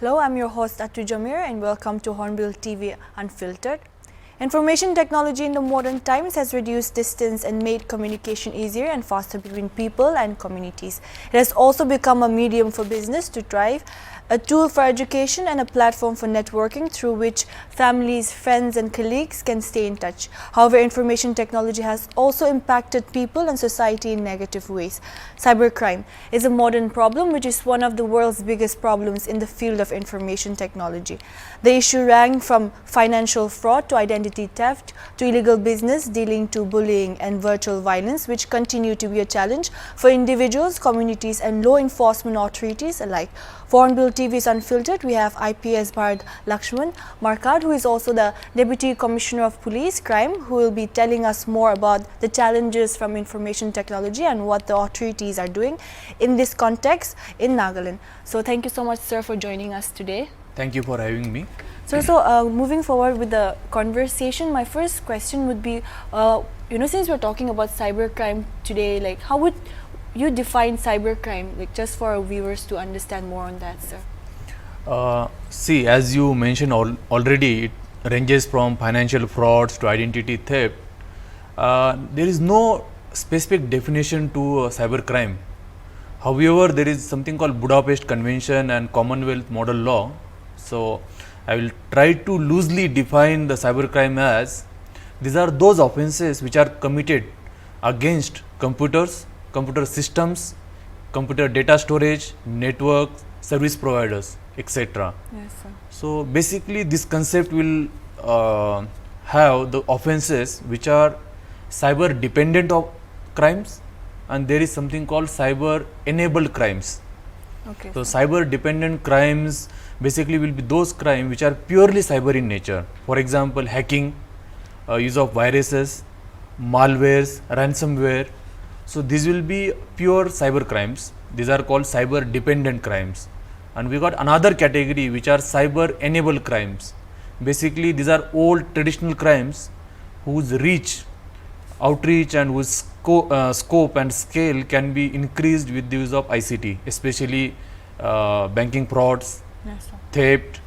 Hello, I'm your host Atu Jamir and welcome to Hornbill TV Unfiltered. Information technology in the modern times has reduced distance and made communication easier and faster between people and communities. It has also become a medium for business to thrive, a tool for education and a platform for networking through which families, friends and colleagues can stay in touch. However, information technology has also impacted people and society in negative ways. Cybercrime is a modern problem which is one of the world's biggest problems in the field of information technology. The issue rang from financial fraud to identity theft to illegal business dealing to bullying and virtual violence, which continue to be a challenge for individuals, communities and law enforcement authorities alike. For Hornbill TV's Unfiltered, we have IPS Bharat Lakshman Markad, who is also the Deputy Commissioner of Police Crime, who will be telling us more about the challenges from information technology and what the authorities are doing in this context in Nagaland. So thank you so much, sir, for joining us today. Thank you for having me. So moving forward with the conversation, my first question would be, since we're talking about cybercrime today, like how would you define cybercrime, like just for our viewers to understand more on that, sir? See, as you mentioned already, it ranges from financial frauds to identity theft. There is no specific definition to cybercrime. However, there is something called Budapest Convention and Commonwealth Model Law. So, I will try to loosely define the cybercrime as these are those offences which are committed against computers, computer systems, computer data storage, networks, service providers, etc. Yes, sir. So, basically this concept will have the offences which are cyber dependent of crimes, and there is something called cyber enabled crimes. Okay. So, cyber dependent crimes basically will be those crimes which are purely cyber in nature. For example, hacking, use of viruses, malwares, ransomware. So, these will be pure cyber crimes. These are called cyber dependent crimes. And we got another category which are cyber enabled crimes. Basically, these are old traditional crimes whose outreach and whose scope and scale can be increased with the use of ICT, especially banking frauds, Yes, sir. theft.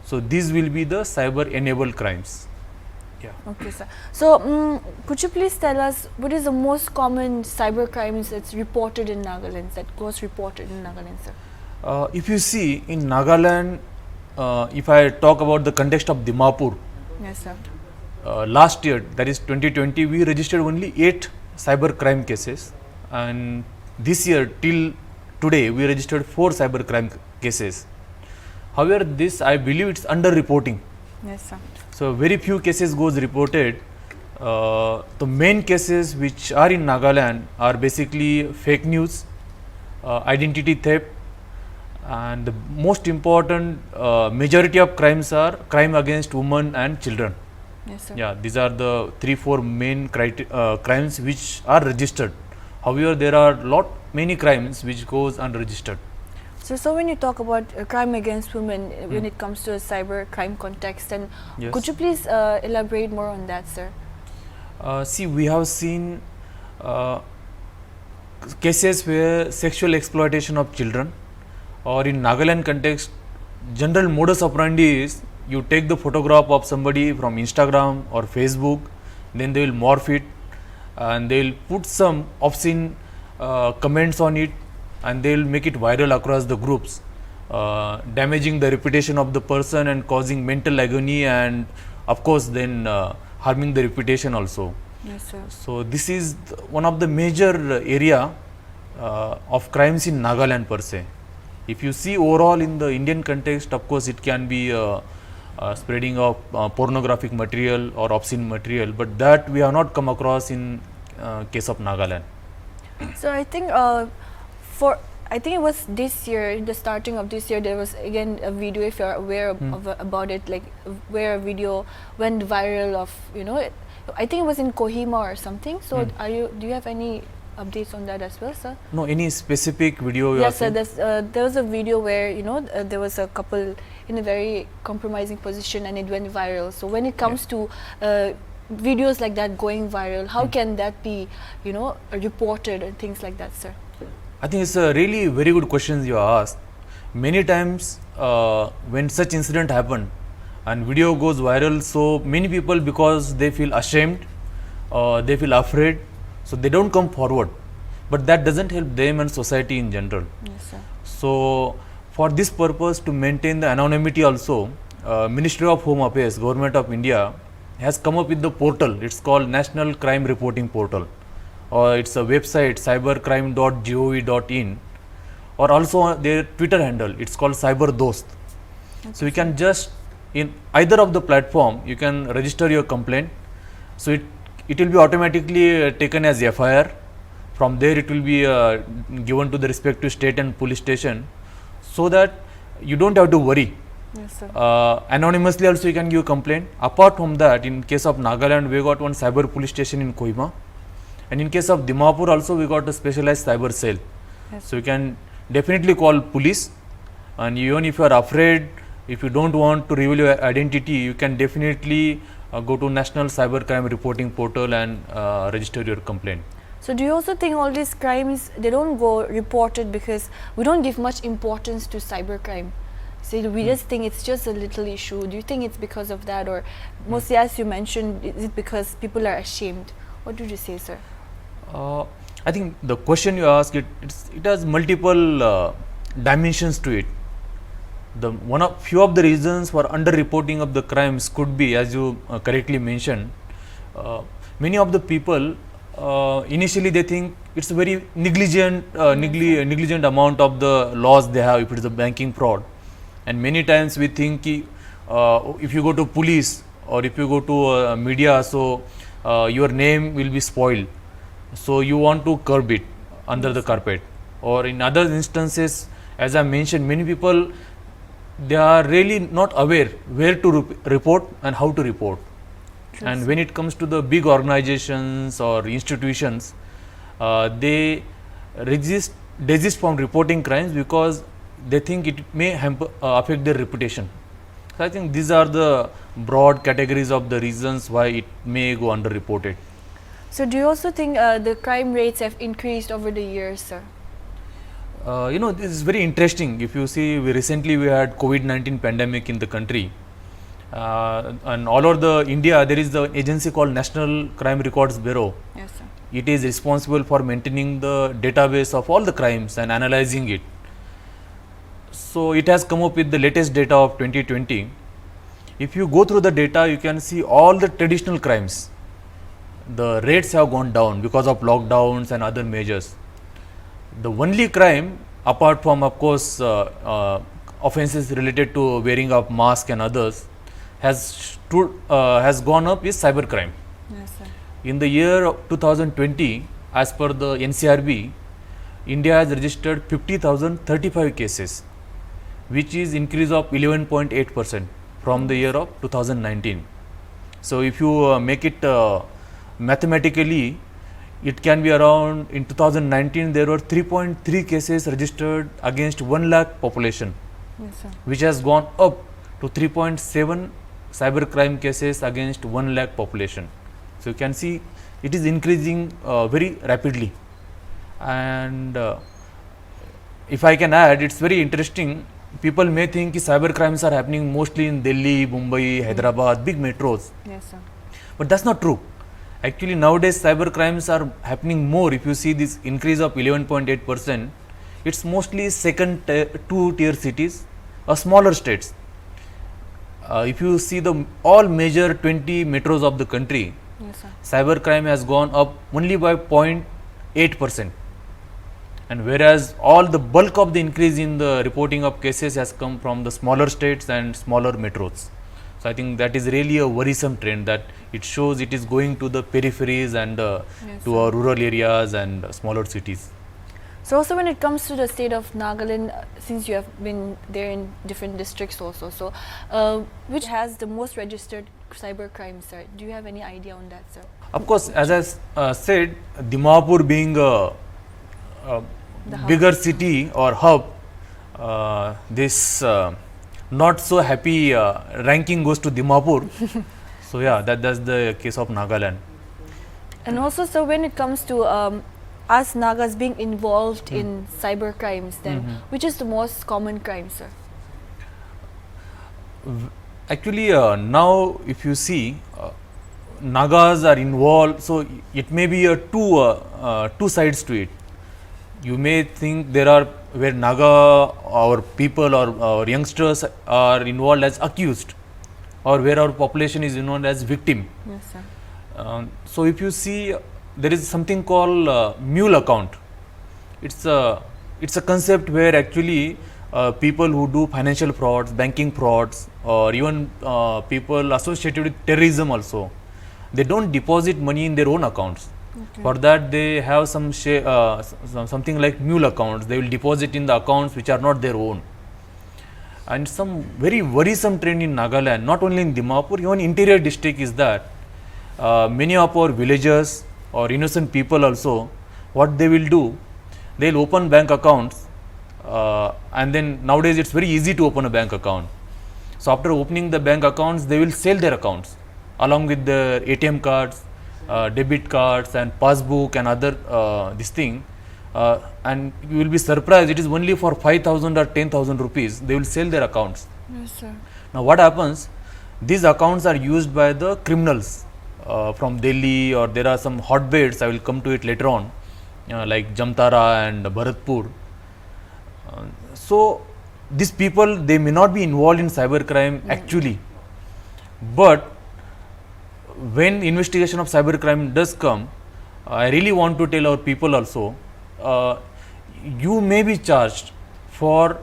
So, these will be the cyber enabled crimes. Yeah. Okay, sir. So, could you please tell us what is the most common cyber crimes that's reported in Nagaland, that was reported in Nagaland, sir? If you see in Nagaland, if I talk about the context of Dimapur, Yes, sir. last year, that is 2020, we registered only 8 cyber crime cases, and this year till today we registered 4 cyber crime cases. However, this I believe it's under reporting. Yes, sir. So, very few cases goes reported. The main cases which are in Nagaland are basically fake news, identity theft, and the most important majority of crimes are crime against women and children. Yes, sir. Yeah, these are the 3-4 main crimes which are registered. However, there are many crimes which goes unregistered. So when you talk about crime against women, when it comes to a cyber crime context, and Yes. could you please elaborate more on that, sir? See, we have seen cases where sexual exploitation of children, or in Nagaland context, general modus operandi is you take the photograph of somebody from Instagram or Facebook, then they will morph it and they will put some obscene comments on it, and they will make it viral across the groups, damaging the reputation of the person and causing mental agony, and of course then harming the reputation also. Yes, sir. So, this is one of the major area of crimes in Nagaland per se. If you see overall in the Indian context, of course it can be spreading of pornographic material or obscene material, but that we have not come across in case of Nagaland. So I think I think it was this year, in the starting of this year, there was again a video, if you're aware of about it, like where a video went viral of, I think it was in Kohima or something. So do you have any updates on that as well, sir? No, any specific video you Yes, sir. are There was a video where there was a couple in a very compromising position and it went viral. So when it comes to videos like that going viral, how can that be, reported and things like that, sir? I think it's a really very good question you asked. many times when such incident happen and video goes viral, so many people, because they feel ashamed, they feel afraid, so they don't come forward, but that doesn't help them and society in general. Yes, sir. So for this purpose, to maintain the anonymity also, Ministry of Home Affairs, Government of India has come up with the portal. It's called National Crime Reporting Portal, or it's a website cybercrime.gov.in, or also their Twitter handle. It's called CyberDost. So you can just, in either of the platform, you can register your complaint. So it will be automatically taken as FIR. From there it will be given to the respective state and police station, so that you don't have to worry. Yes, sir. Anonymously also you can give complaint. Apart from that, in case of Nagaland, we got one cyber police station in Kohima, and in case of Dimapur also we got a specialized cyber cell. Yes. So you can definitely call police, and even if you are afraid, if you don't want to reveal your identity, you can definitely go to National Cyber Crime Reporting Portal and register your complaint. So do you also think all these crimes, they don't go reported because we don't give much importance to cybercrime? So we just think it's just a little issue. Do you think it's because of that, or mostly, as you mentioned, is it because people are ashamed? What would you say, sir? I think the question you ask, it has multiple dimensions to it. The few of the reasons for underreporting of the crimes could be, as you correctly mentioned, many of the people initially they think it's a very negligent amount of the loss they have if it is a banking fraud, and many times we think if you go to police or if you go to media, so your name will be spoiled, so you want to curb it under the carpet. Or in other instances, as I mentioned, many people, they are really not aware where to report and how to report. And when it comes to the big organizations or institutions, they desist from reporting crimes because they think it may affect their reputation. So I think these are the broad categories of the reasons why it may go underreported. So do you also think the crime rates have increased over the years, sir? This is very interesting. If you see, recently we had COVID-19 pandemic in the country. And all over the India, there is the agency called National Crime Records Bureau. Yes, sir. It is responsible for maintaining the database of all the crimes and analyzing it. So it has come up with the latest data of 2020. If you go through the data, you can see all the traditional crimes. The rates have gone down because of lockdowns and other measures. The only crime, apart from, of course, offences related to wearing of mask and others, has gone up is cybercrime. Yes, sir. In the year of 2020, as per the NCRB, India has registered 50,035 cases, which is increase of 11.8% from the year of 2019. So if you make it mathematically, it can be around, in 2019 there were 3.3 cases registered against 1 lakh population, Yes, sir. which has gone up to 3.7 cybercrime cases against 1 lakh population. So you can see it is increasing very rapidly. And if I can add, it's very interesting. People may think cyber crimes are happening mostly in Delhi, Mumbai, Hyderabad, big metros, Yes, sir. but that's not true. Actually, nowadays cyber crimes are happening more. If you see this increase of 11.8%, it's mostly second, 2-tier cities or smaller states. If you see all major 20 metros of the country, Yes, sir. cyber crime has gone up only by 0.8%. And whereas all the bulk of the increase in the reporting of cases has come from the smaller states and smaller metros. So I think that is really a worrisome trend, that it shows it is going to the peripheries and Yes, to our rural areas and smaller cities. So also when it comes to the state of Nagaland, since you have been there in different districts also, so which has the most registered cyber crimes, sir? Do you have any idea on that, sir? Of course, as I said, Dimapur being a hub. bigger city or hub, this not so happy ranking goes to Dimapur. So yeah, that's the case of Nagaland. And also, so when it comes to as Nagas being involved in cyber crimes, then which is the most common crime, sir? Actually, now if you see, Nagas are involved, so it may be two sides to it. You may think there are where Naga or people or youngsters are involved as accused, or where our population is involved as victim. Yes, sir. So if you see, there is something called mule account. It's a concept where actually people who do financial frauds, banking frauds, or even people associated with terrorism also, they don't deposit money in their own accounts. Okay. For that, they have something like mule accounts. They will deposit in the accounts which are not their own. And some very worrisome trend in Nagaland, not only in Dimapur, even interior district, is that many of our villagers or innocent people also, what they will do, they will open bank accounts, and then nowadays it's very easy to open a bank account. So after opening the bank accounts, they will sell their accounts along with the ATM cards, debit cards and passbook and other this thing, and you will be surprised, it is only for 5,000 or 10,000 rupees they will sell their accounts. Yes, sir. Now what happens, these accounts are used by the criminals from Delhi, or there are some hotbeds, I will come to it later on, like Jamtara and Bharatpur. So these people, they may not be involved in cybercrime actually, but when investigation of cybercrime does come, I really want to tell our people also, you may be charged for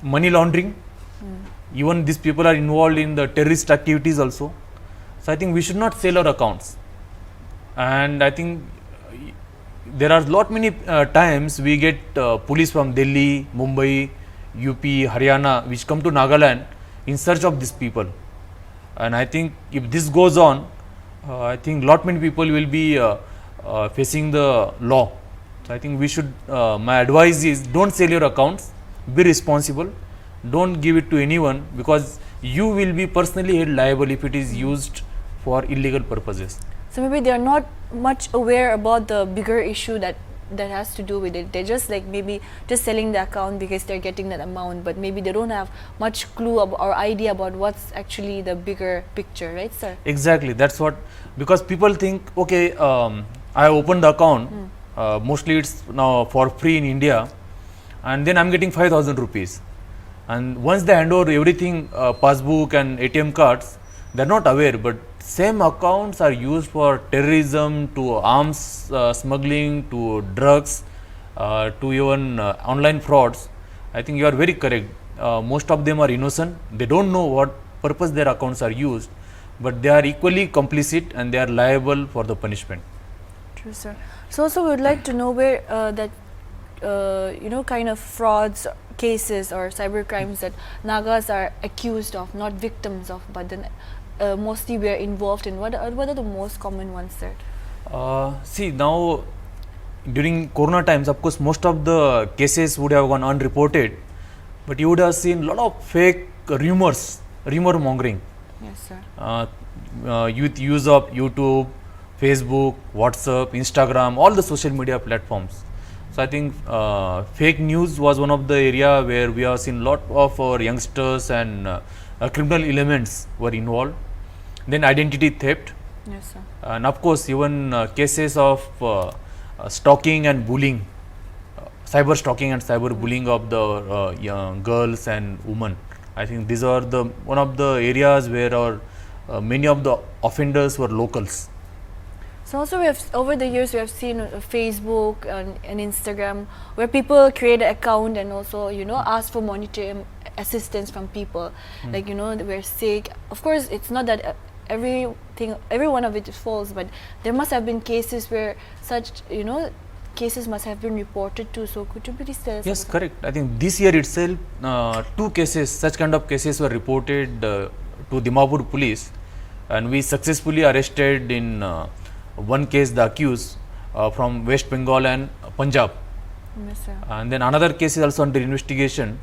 money laundering. Even these people are involved in the terrorist activities also. So I think we should not sell our accounts. And I think there are many times we get police from Delhi, Mumbai, UP, Haryana, which come to Nagaland in search of these people. And I think if this goes on, I think many people will be facing the law. So I think we should, my advice is, don't sell your accounts, be responsible, don't give it to anyone, because you will be personally held liable if it is used for illegal purposes. So maybe they are not much aware about the bigger issue that has to do with it. They're just like maybe just selling the account because they're getting that amount, but maybe they don't have much clue or idea about what's actually the bigger picture, right, sir? Exactly, that's what, because people think, okay, I opened the account, mostly it's now for free in India, and then I'm getting 5,000 rupees. And once they hand over everything, passbook and ATM cards, they're not aware, but same accounts are used for terrorism, to arms smuggling, to drugs, to even online frauds. I think you are very correct. Most of them are innocent. They don't know what purpose their accounts are used, but they are equally complicit and they are liable for the punishment. True, sir. So also we would like to know where that kind of frauds, cases or cyber crimes that Nagas are accused of, not victims of, but then mostly we are involved in. What are the most common ones, sir? See, now during Corona times, of course, most of the cases would have gone unreported, but you would have seen a lot of fake rumors, rumor mongering. Yes, sir. With use of YouTube, Facebook, WhatsApp, Instagram, all the social media platforms. So I think fake news was one of the area where we have seen a lot of our youngsters and criminal elements were involved. Then identity theft. Yes, sir. And of course, even cases of stalking and bullying, cyber stalking and cyber bullying of the young girls and women. I think these are the one of the areas where our many of the offenders were locals. So also we have, over the years we have seen Facebook and Instagram where people create an account and also ask for monetary assistance from people. Like we're sick. Of course, it's not that every one of it is false, but there must have been cases where such cases must have been reported too. So could you please tell us? Yes, correct. I think this year itself, two cases, such kind of cases were reported to Dimapur police, and we successfully arrested in one case the accused from West Bengal and Punjab. Yes, sir. And then another case is also under investigation.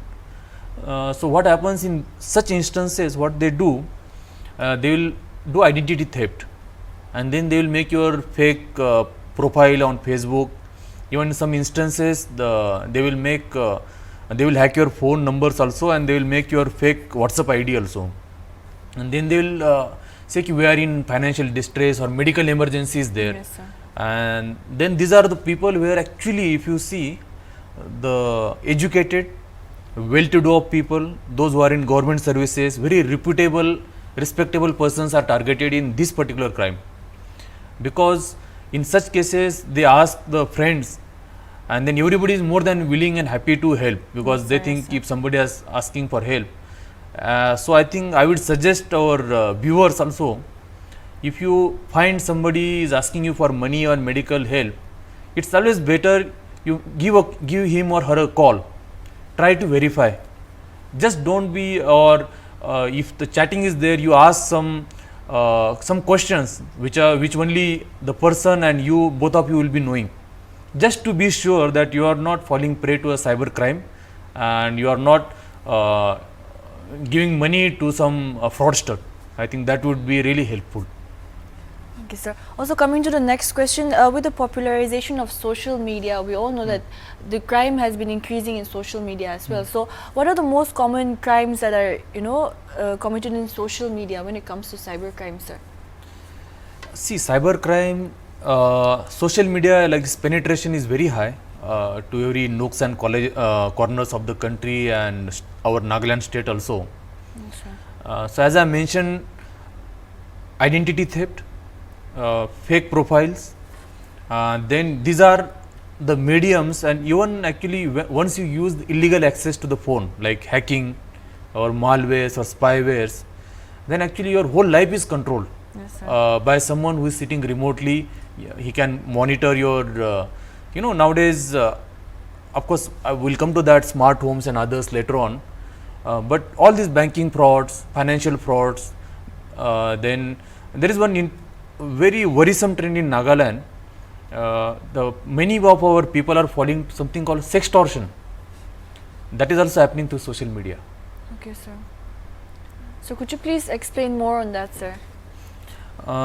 So what happens in such instances, what they do, they will do identity theft, and then they will make your fake profile on Facebook. Even in some instances, they will make they will hack your phone numbers also, and they will make your fake WhatsApp ID also, and then they will say we are in financial distress or medical emergency is there. Yes, sir. And then these are the people where actually, if you see, the educated, well-to-do of people, those who are in government services, very reputable, respectable persons are targeted in this particular crime, because in such cases they ask the friends, and then everybody is more than willing and happy to help, because they Yes, think sir. if somebody is asking for help. So I think I would suggest our viewers also, if you find somebody is asking you for money or medical help, it's always better you give him or her a call. Try to verify. Just don't be, or if the chatting is there, you ask some questions which only the person and you, both of you, will be knowing, just to be sure that you are not falling prey to a cyber crime, and you are not giving money to some fraudster. I think that would be really helpful. Okay, sir. Also, coming to the next question, with the popularization of social media, we all know that the crime has been increasing in social media as well. So, what are the most common crimes that are, committed in social media when it comes to cyber crime, sir? See, cyber crime, social media, like its penetration is very high to every nooks and corners of the country and our Nagaland state also. Yes, sir. So as I mentioned, identity theft, fake profiles, then these are the mediums, and even actually once you use illegal access to the phone, like hacking or malwares or spywares, then actually your whole life is controlled Yes, sir. by someone who is sitting remotely. He can monitor your, nowadays, of course, I will come to that, smart homes and others later on. But all these banking frauds, financial frauds, then there is one very worrisome trend in Nagaland. The many of our people are falling something called sextortion. That is also happening through social media. Okay, sir. So, could you please explain more on that, sir?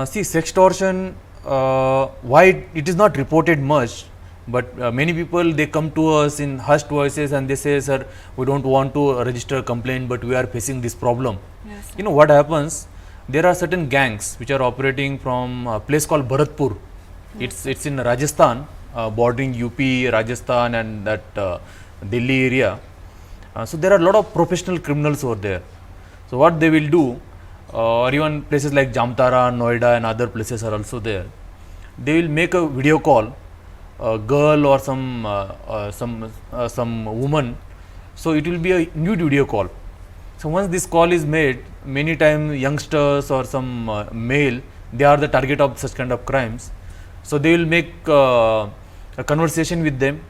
See, sextortion, why it is not reported much, but many people, they come to us in hushed voices and they say, sir, we don't want to register a complaint, but we are facing this problem. Yes, sir. You know what happens? There are certain gangs which are operating from a place called Bharatpur. It's in Rajasthan, bordering UP, Rajasthan, and that Delhi area. So there are a lot of professional criminals over there. So what they will do, or even places like Jamtara, Noida, and other places are also there. They will make a video call, a girl or some woman. So it will be a nude video call. So once this call is made, many times youngsters or some male, they are the target of such kind of crimes. So they will make a conversation with them,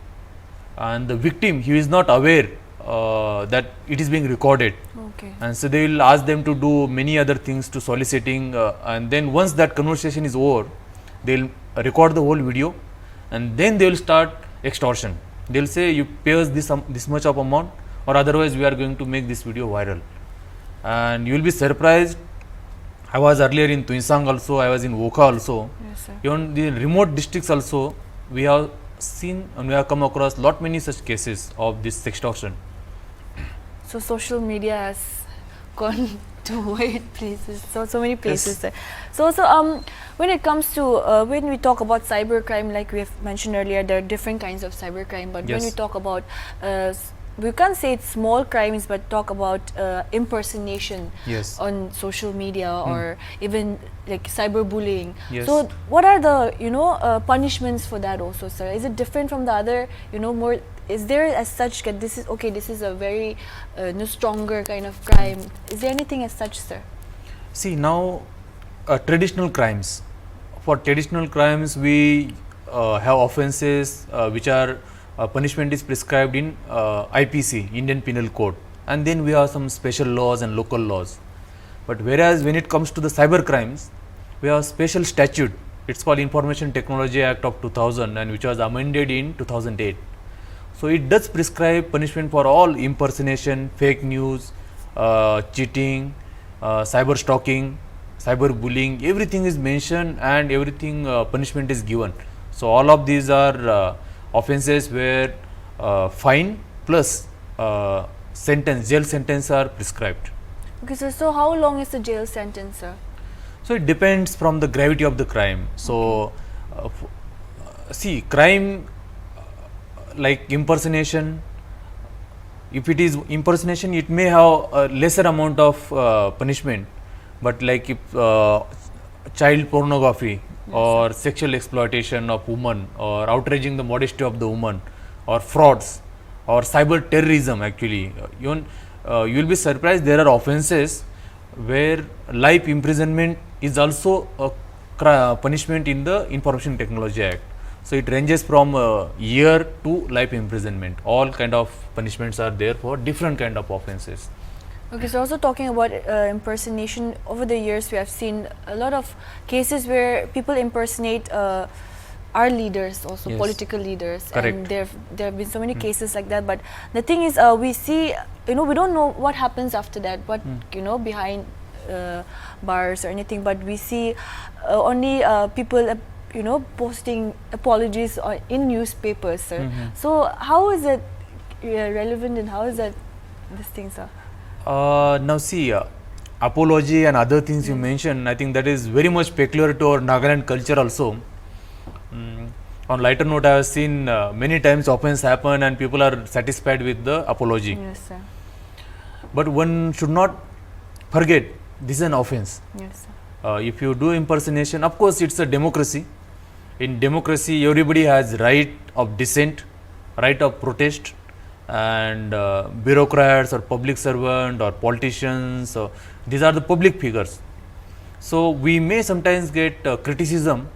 and the victim, he is not aware that it is being recorded. Okay. And so they will ask them to do many other things to soliciting, and then once that conversation is over, they will record the whole video, and then they will start extortion. They will say, you pay us this much of amount, or otherwise we are going to make this video viral. And you will be surprised. I was earlier in Tuinsang also, I was in Woka also. Yes, sir. Even the remote districts also, we have seen and we have come across lot many such cases of this extortion. So, social media has gone to wide places, so many places. Yes. Sir. So, when it comes to when we talk about cybercrime, like we have mentioned earlier, there are different kinds of cybercrime. But when Yes. we talk about we can't say it's small crimes, but talk about impersonation Yes. on social media or even like cyberbullying. Yes. So, what are the punishments for that also, sir? Is it different from the other? More. Is there as such that this is okay? This is a very stronger kind of crime. Is there anything as such, sir? See, now traditional crimes. For traditional crimes, we have offences which are punishment is prescribed in IPC, Indian Penal Code, and then we have some special laws and local laws. But whereas when it comes to the cyber crimes, we have special statute. It's called Information Technology Act of 2000, and which was amended in 2008. So it does prescribe punishment for all impersonation, fake news, cheating, cyber stalking, cyber bullying. Everything is mentioned, and everything punishment is given. So all of these are offences where fine plus sentence, jail sentence are prescribed. Okay, sir. So how long is the jail sentence, sir? So it depends from the gravity of the crime. So see, crime like impersonation, if it is impersonation, it may have a lesser amount of punishment, but like if child pornography or sexual exploitation of women or outraging the modesty of the woman or frauds or cyber terrorism, actually even you will be surprised, there are offences where life imprisonment is also a punishment in the Information Technology Act. So it ranges from a year to life imprisonment. All kind of punishments are there for different kind of offences. Okay, so also talking about impersonation, over the years we have seen a lot of cases where people impersonate our leaders, also Yes. political leaders, Correct. and there have been so many cases like that. But the thing is, we see, we don't know what happens after that, what behind bars or anything. But we see only people, posting apologies in newspapers, sir. So how is it relevant, and how is that this thing, sir? Now see, apology and other things you mentioned, I think that is very much peculiar to our Nagaland culture also. On lighter note, I have seen many times offense happen and people are satisfied with the apology. Yes, sir. But one should not forget, this is an offense. Yes, sir. If you do impersonation, of course it's a democracy. In democracy, everybody has right of dissent, right of protest, and bureaucrats or public servant or politicians, these are the public figures. So we may sometimes get criticism.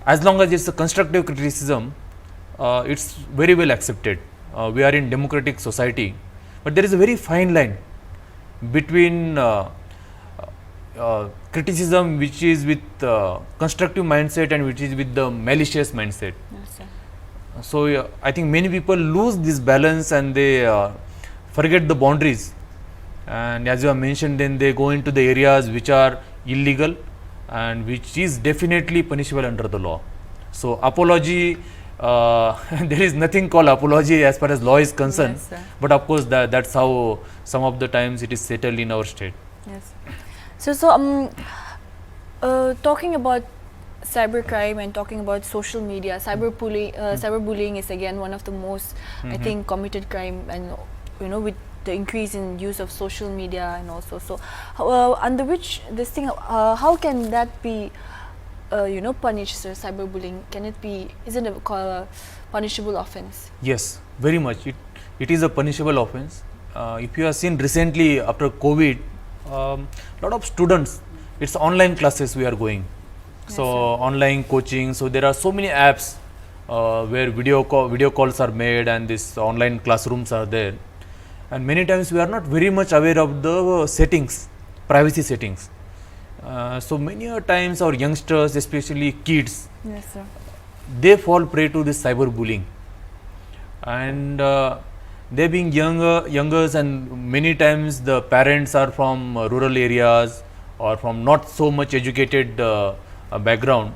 As long as it's a constructive criticism, it's very well accepted. We are in democratic society, but there is a very fine line between criticism which is with constructive mindset and which is with the malicious mindset. Yes, sir. So I think many people lose this balance and they forget the boundaries, and as you have mentioned, then they go into the areas which are illegal and which is definitely punishable under the law. So apology, there is nothing called apology as far as law is concerned, Yes, sir. but of course that's how some of the times it is settled in our state. Yes. So talking about cybercrime and talking about social media, cyberbullying is again one of the most, I think, committed crime, and with the increase in use of social media, and also under which this thing, how can that be punished, sir? Cyberbullying, isn't it a punishable offense? Yes, very much. It is a punishable offense. If you have seen recently after COVID, lot of students, it's online classes we are going. Yes, So sir. online coaching. So there are so many apps where video calls are made and this online classrooms are there. And many times we are not very much aware of the settings, privacy settings. So many a times our youngsters, especially kids, Yes, sir. they fall prey to this cyberbullying, and they being younger, and many times the parents are from rural areas or from not so much educated background.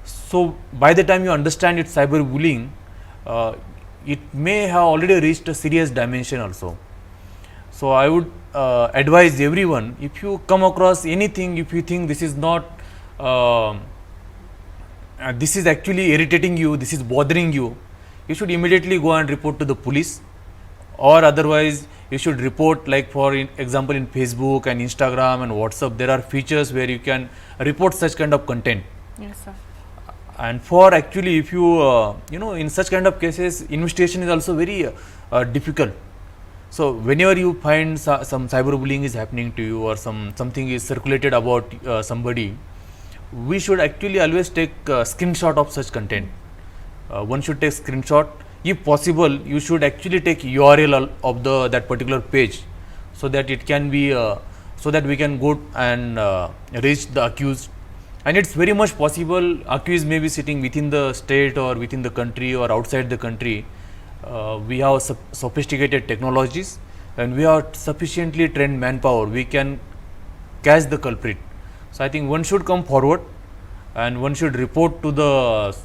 So by the time you understand it's cyberbullying, it may have already reached a serious dimension also. So I would advise everyone, if you come across anything, if you think this is not this is actually irritating you, this is bothering you, you should immediately go and report to the police, or otherwise you should report, like for example in Facebook and Instagram and WhatsApp, there are features where you can report such kind of content. Yes, sir. And for actually, if you in such kind of cases, investigation is also very difficult. So whenever you find some cyberbullying is happening to you, or something is circulated about somebody, we should actually always take a screenshot of such content. One should take screenshot. If possible, you should actually take URL of that particular page, so that it can be so that we can go and reach the accused. And it's very much possible accused may be sitting within the state or within the country or outside the country. We have sophisticated technologies and we have sufficiently trained manpower. We can catch the culprit. So I think one should come forward and one should report to the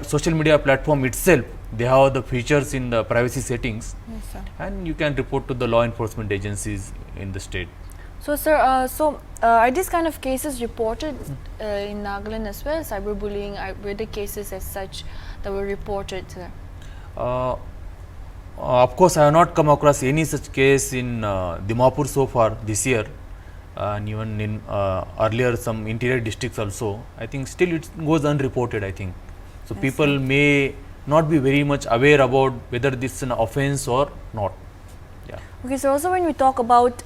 social media platform itself, they have the features in the privacy settings, Yes, sir. and you can report to the law enforcement agencies in the state. So, sir, are these kind of cases reported in Nagaland as well? Cyberbullying, were the cases as such that were reported, sir? Of course, I have not come across any such case in Dimapur so far this year, and even in earlier some interior districts also. I think still it goes unreported, I think. So Yes, people sir. may not be very much aware about whether this is an offense or not. Yeah. Okay, so also when we talk about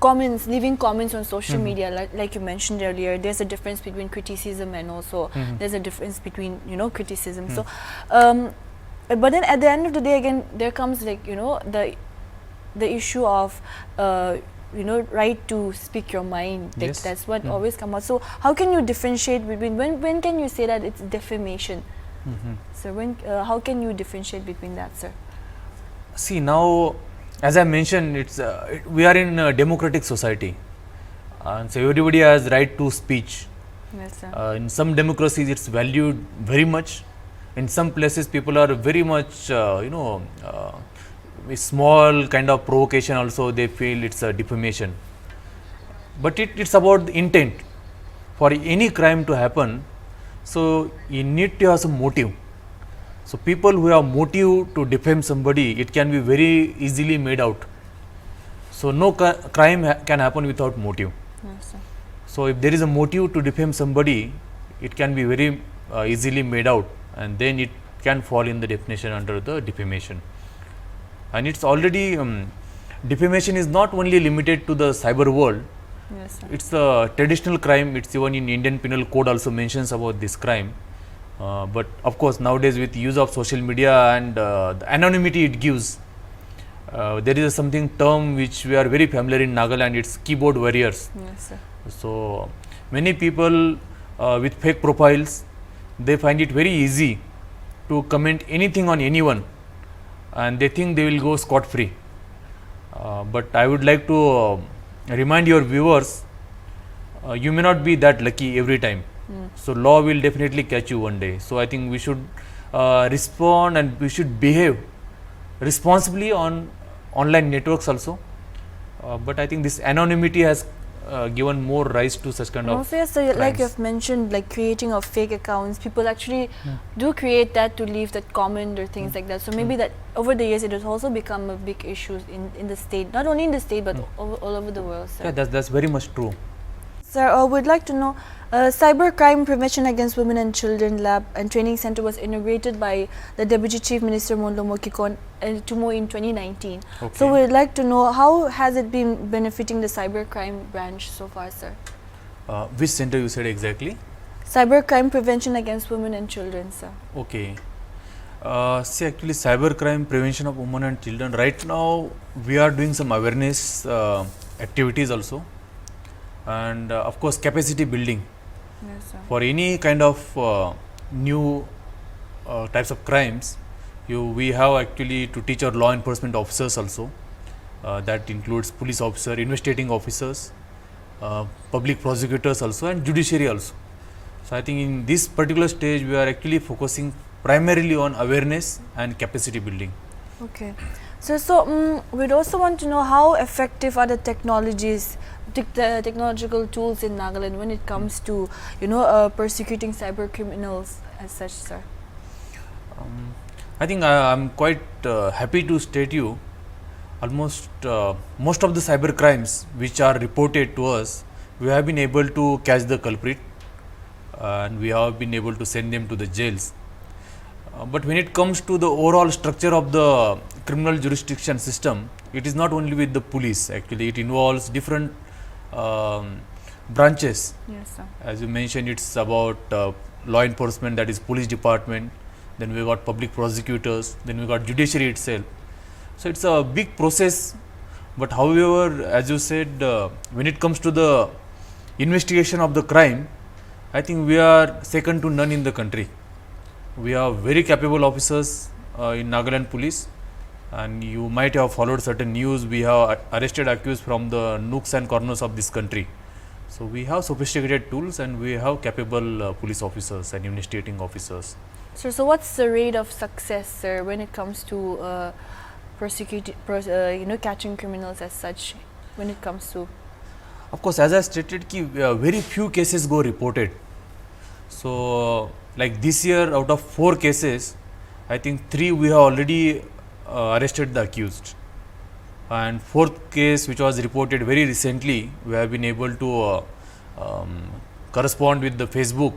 comments, leaving comments on social media, like you mentioned earlier, there's a difference between criticism and also there's a difference between, criticism. So, but then at the end of the day, again, there comes like, the issue of, right to speak your mind. Like, Yes. that's what always comes out. So how can you differentiate between, when can you say that it's defamation? So how can you differentiate between that, sir? See, now, as I mentioned, we are in a democratic society, and so everybody has right to speech. Yes, sir. In some democracies, it's valued very much. In some places, people are very much, with small kind of provocation also, they feel it's a defamation. But it's about the intent. For any crime to happen, so you need to have some motive. So people who have motive to defame somebody, it can be very easily made out. So no crime can happen without motive. Yes, sir. So if there is a motive to defame somebody, it can be very easily made out, and then it can fall in the definition under the defamation. And it's already defamation is not only limited to the cyber world. Yes, sir. It's a traditional crime. It's even in Indian Penal Code also mentions about this crime. But of course, nowadays with use of social media and the anonymity it gives, there is something term which we are very familiar in Nagaland. It's keyboard warriors. Yes, sir. So many people with fake profiles, they find it very easy to comment anything on anyone, and they think they will go scot free. But I would like to remind your viewers, you may not be that lucky every time. So law will definitely catch you one day. So I think we should respond, and we should behave responsibly on online networks also. But I think this anonymity has given more rise to such kind of Also, yes, so like crimes. you've mentioned, like creating of fake accounts, people actually do create that to leave that comment or things like that. So maybe that over the years it has also become a big issue in the state, not only in the state but all over the world, sir. Yeah, that's very much true. Sir, we'd like to know, Cyber Crime Prevention Against Women and Children Lab and Training Center was inaugurated by the Deputy Chief Minister Monlo Mokikon Tumo in 2019. Okay. So we'd like to know, how has it been benefiting the cyber crime branch so far, sir? Which center you said exactly? Cyber Crime Prevention Against Women and Children, sir. Okay. See, actually, cyber crime prevention of women and children. Right now, we are doing some awareness activities also, and of course, capacity building Yes, sir. for any kind of new types of crimes. We have actually to teach our law enforcement officers also. That includes police officer, investigating officers, public prosecutors also, and judiciary also. So I think in this particular stage, we are actually focusing primarily on awareness and capacity building. Okay. So we'd also want to know, how effective are the technologies, the technological tools in Nagaland when it comes to, persecuting cyber criminals as such, sir? I think I'm quite happy to state you, almost most of the cyber crimes which are reported to us, we have been able to catch the culprit, and we have been able to send them to the jails. But when it comes to the overall structure of the criminal jurisdiction system, it is not only with the police. Actually, it involves different branches. Yes, sir. As you mentioned, it's about law enforcement, that is police department, then we got public prosecutors, then we got judiciary itself. So it's a big process, but however, as you said, when it comes to the investigation of the crime, I think we are second to none in the country. We have very capable officers in Nagaland police, and you might have followed certain news. We have arrested accused from the nooks and corners of this country. So we have sophisticated tools and we have capable police officers and investigating officers. Sir, so what's the rate of success, sir, when it comes to catching criminals as such? When it comes to, Of course, as I stated, very few cases go reported. So, like this year, out of 4 cases, I think 3 we have already arrested the accused, and 4th case, which was reported very recently, we have been able to correspond with the Facebook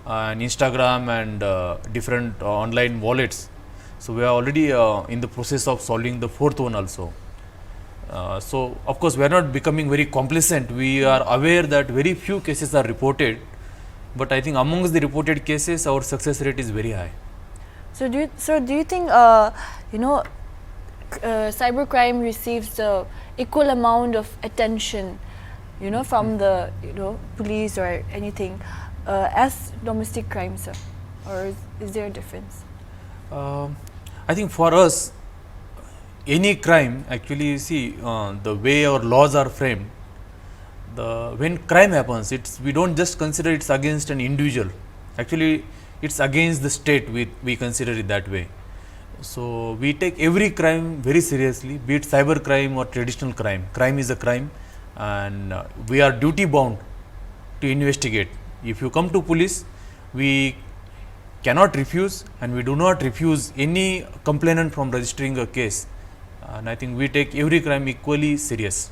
and Instagram and different online wallets. So we are already in the process of solving the 4th one also. So of course we are not becoming very complacent. We are aware that very few cases are reported, but I think amongst the reported cases, our success rate is very high. so do you think cybercrime receives the equal amount of attention, from the police or anything as domestic crime, sir, or is there a difference? I think for us, any crime, actually, you see the way our laws are framed. When crime happens, we don't just consider it's against an individual. Actually, it's against the state. We consider it that way. So we take every crime very seriously, be it cyber crime or traditional crime. Crime is a crime, and we are duty bound to investigate. If you come to police, we cannot refuse, and we do not refuse any complainant from registering a case. And I think we take every crime equally serious.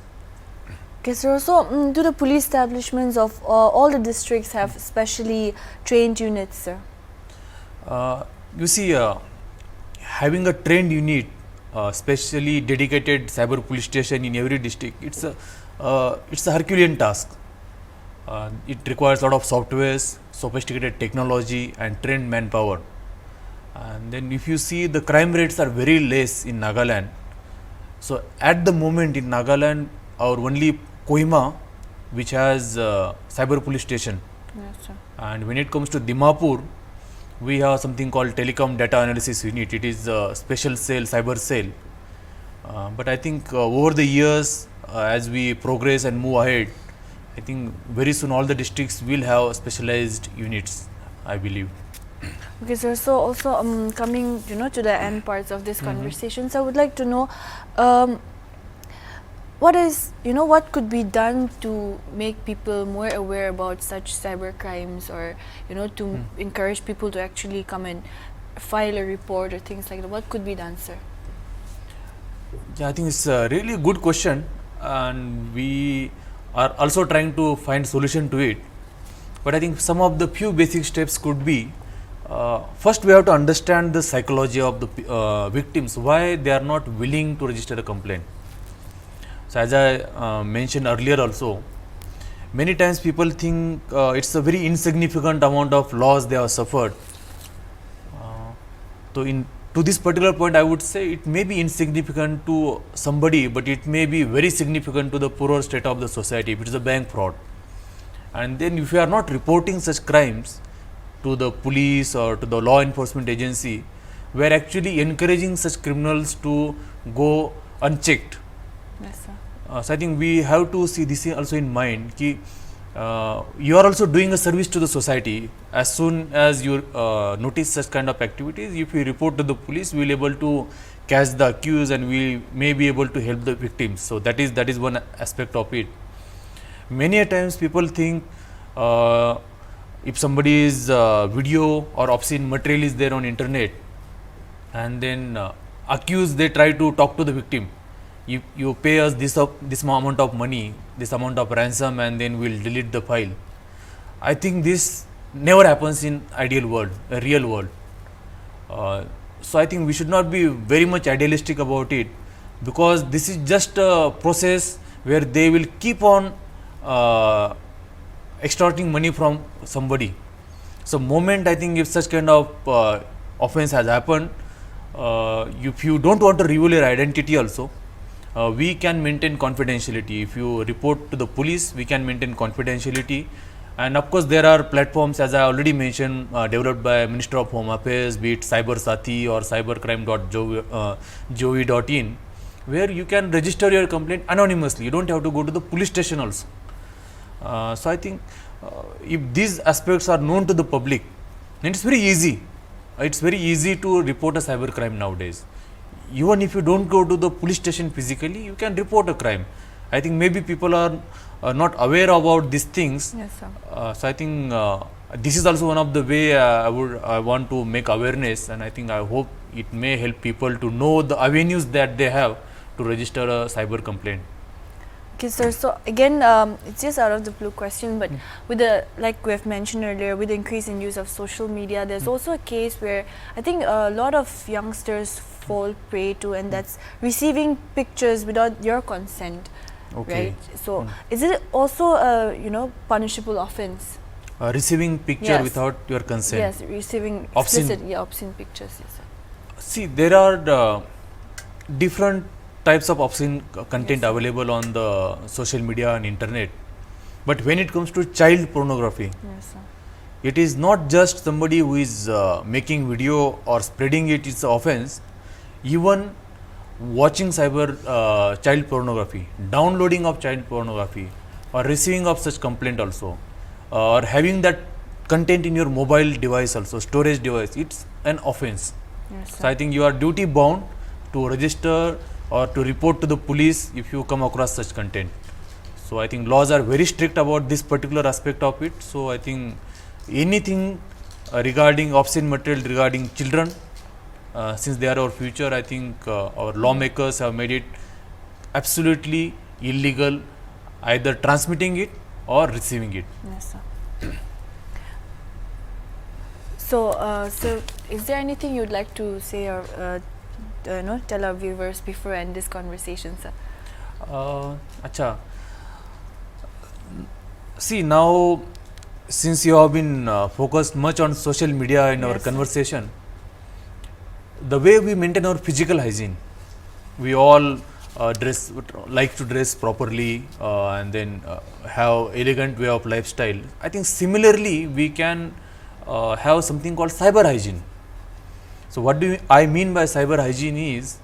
Okay, sir. So, do the police establishments of all the districts have specially trained units, sir? You see, having a trained unit, specially dedicated cyber police station in every district, it's a Herculean task. It requires a lot of softwares, sophisticated technology, and trained manpower. And then, if you see, the crime rates are very less in Nagaland. So, at the moment in Nagaland, our only Kohima, which has cyber police station, Yes, sir. and when it comes to Dimapur, we have something called Telecom Data Analysis Unit. It is a special cell, cyber cell. But I think over the years, as we progress and move ahead, I think very soon all the districts will have specialized units, I believe. Okay, sir. So, also coming, to the end parts of this conversation, so I would like to know, what could be done to make people more aware about such cyber crimes, or to encourage people to actually come and file a report or things like that. What could be done, sir? Yeah, I think it's a really good question, and we are also trying to find solution to it. But I think some of the few basic steps could be, first we have to understand the psychology of the victims, why they are not willing to register a complaint. So as I mentioned earlier also, many times people think it's a very insignificant amount of loss they have suffered. To this particular point, I would say it may be insignificant to somebody, but it may be very significant to the poorer state of the society if it is a bank fraud. And then if you are not reporting such crimes to the police or to the law enforcement agency, we are actually encouraging such criminals to go unchecked. Yes, sir. So I think we have to see this also in mind. Ki, you are also doing a service to the society. As soon as you notice such kind of activities, if you report to the police, we will able to catch the accused and we may be able to help the victims. So that is one aspect of it. Many a times people think if somebody's video or obscene material is there on internet, and then accused, they try to talk to the victim. You pay us this amount of money, this amount of ransom, and then we'll delete the file. I think this never happens in ideal world, a real world. So I think we should not be very much idealistic about it, because this is just a process where they will keep on extorting money from somebody. So moment I think if such kind of offense has happened, if you don't want to reveal your identity also, we can maintain confidentiality. If you report to the police, we can maintain confidentiality. And of course, there are platforms, as I already mentioned, developed by Minister of Home Affairs, be it CyberSathi or cybercrime.gov.in, where you can register your complaint anonymously. You don't have to go to the police station also. So I think if these aspects are known to the public, then it's very easy. It's very easy to report a cyber crime nowadays. Even if you don't go to the police station physically, you can report a crime. I think maybe people are not aware about these things. Yes, sir. So I think this is also one of the way I want to make awareness, and I think I hope it may help people to know the avenues that they have to register a cyber complaint. Okay, sir. So again, it's just out of the blue question, but with the, like we have mentioned earlier, with the increase in use of social media, there's also a case where I think a lot of youngsters fall prey to, and that's receiving pictures without your consent. Okay. Right. So is it also a punishable offense? Receiving picture Yes. without your consent. Yes, receiving Obscene. obscene pictures. Yes, sir. See, there are different types of obscene content Yes. available on the social media and internet. But when it comes to child pornography, Yes, sir. it is not just somebody who is making video or spreading it is offense. Even watching child pornography, downloading of child pornography, or receiving of such complaint also, or having that content in your mobile device also, storage device, it's an offense. Yes, So sir. I think you are duty bound to register or to report to the police if you come across such content. So I think laws are very strict about this particular aspect of it. So I think anything regarding obscene material regarding children, since they are our future, I think our lawmakers have made it absolutely illegal either transmitting it or receiving it. Yes, sir. So, is there anything you'd like to say or tell our viewers before we end this conversation, sir? Acha. See, now since you have been focused much on social media in our Yes, sir. conversation, the way we maintain our physical hygiene, we all like to dress properly and then have elegant way of lifestyle. I think similarly we can have something called cyber hygiene. So what do I mean by cyber hygiene is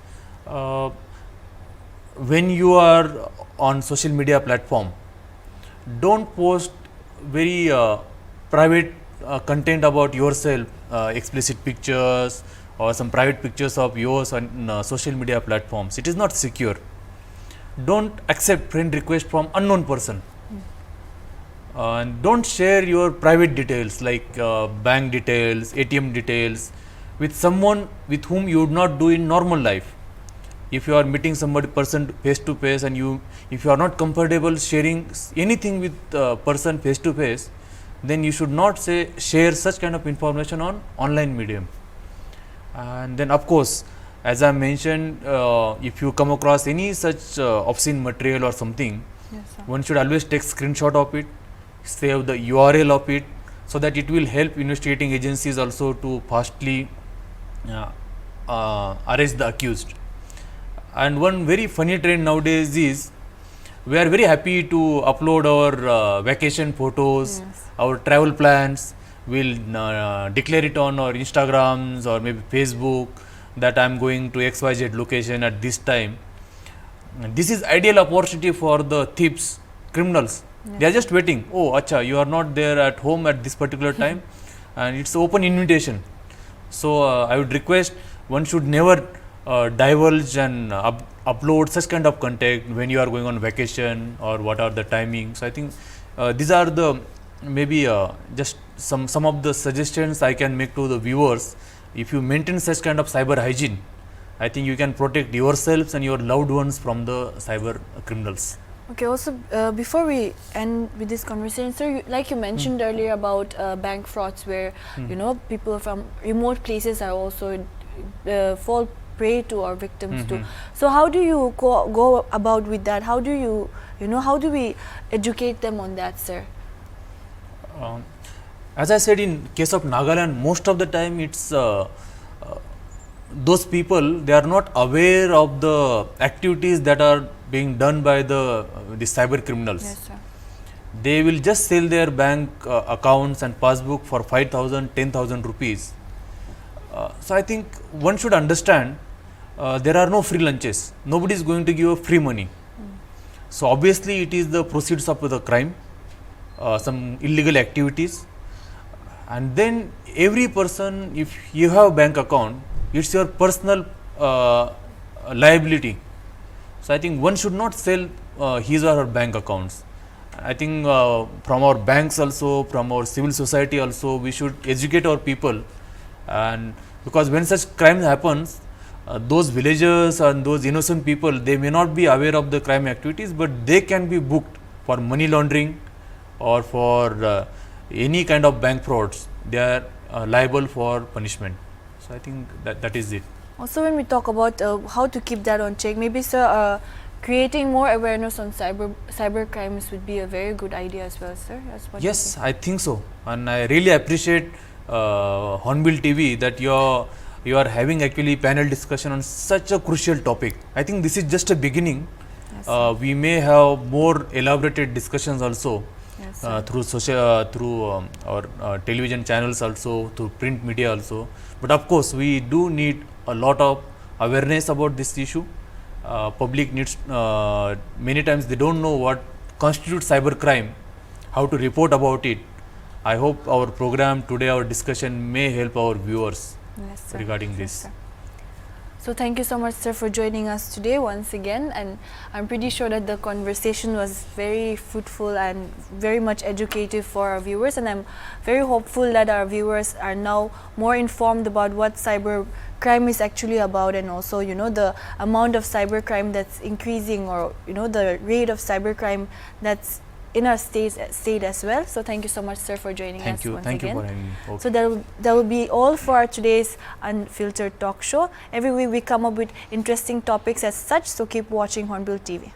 when you are on social media platform, don't post very private content about yourself, explicit pictures or some private pictures of yours on social media platforms. It is not secure. Don't accept friend request from unknown person. And don't share your private details like bank details, ATM details with someone with whom you would not do in normal life. If you are meeting somebody person face to face and if you are not comfortable sharing anything with person face to face, then you should not share such kind of information on online medium. And then of course, as I mentioned, if you come across any such obscene material or something, Yes, sir. one should always take screenshot of it, save the URL of it, so that it will help investigating agencies also to fastly arrest the accused. And one very funny trend nowadays is we are very happy to upload our vacation photos, Yes. our travel plans. We'll declare it on our Instagrams or maybe Facebook that I'm going to XYZ location at this time. And this is ideal opportunity for the thieves, criminals. They are just waiting. Oh, acha, you are not there at home at this particular time, and it's open invitation. So I would request one should never divulge and upload such kind of content when you are going on vacation or what are the timings. So I think these are the maybe just some of the suggestions I can make to the viewers. If you maintain such kind of cyber hygiene, I think you can protect yourselves and your loved ones from the cyber criminals. Okay, also before we end with this conversation, sir, like you mentioned earlier about bank frauds where people from remote places are also fall prey to or victims to. So how do you go about with that? How do how do we educate them on that, sir? As I said, in case of Nagaland, most of the time it's those people, they are not aware of the activities that are being done by the cyber criminals. Yes, sir. They will just sell their bank accounts and passbook for 5,000, 10,000 rupees. So I think one should understand there are no free lunches. Nobody is going to give free money. So obviously it is the proceeds of the crime. some illegal activities. And then every person, if you have bank account, it's your personal liability. So I think one should not sell his or her bank accounts. I think from our banks also, from our civil society also, we should educate our people. And because when such crime happens, those villagers and those innocent people, they may not be aware of the crime activities, but they can be booked for money laundering or for any kind of bank frauds. They are liable for punishment. So I think that is it. Also, when we talk about how to keep that on check, maybe sir, creating more awareness on cyber crimes would be a very good idea as well, sir. That's what you Yes, think. I think so, and I really appreciate Hornbill TV that you are having actually panel discussion on such a crucial topic. I think this is just a beginning. Yes, sir. We may have more elaborated discussions also Yes, sir. through social, through our television channels also, through print media also. But of course, we do need a lot of awareness about this issue. Public needs, many times they don't know what constitutes cyber crime, how to report about it. I hope our program today, our discussion may help our viewers Yes, sir. regarding Yes, this. sir. So thank you so much, sir, for joining us today once again, and I'm pretty sure that the conversation was very fruitful and very much educative for our viewers, and I'm very hopeful that our viewers are now more informed about what cyber crime is actually about, and also, you know, the amount of cyber crime that's increasing, or, you know, the rate of cyber crime that's in our state as well. So thank you so much, sir, for joining us once Thank you again. for having me. Okay. So that will be all for our today's Unfiltered talk show. Every week we come up with interesting topics as such, so keep watching Hornbill TV.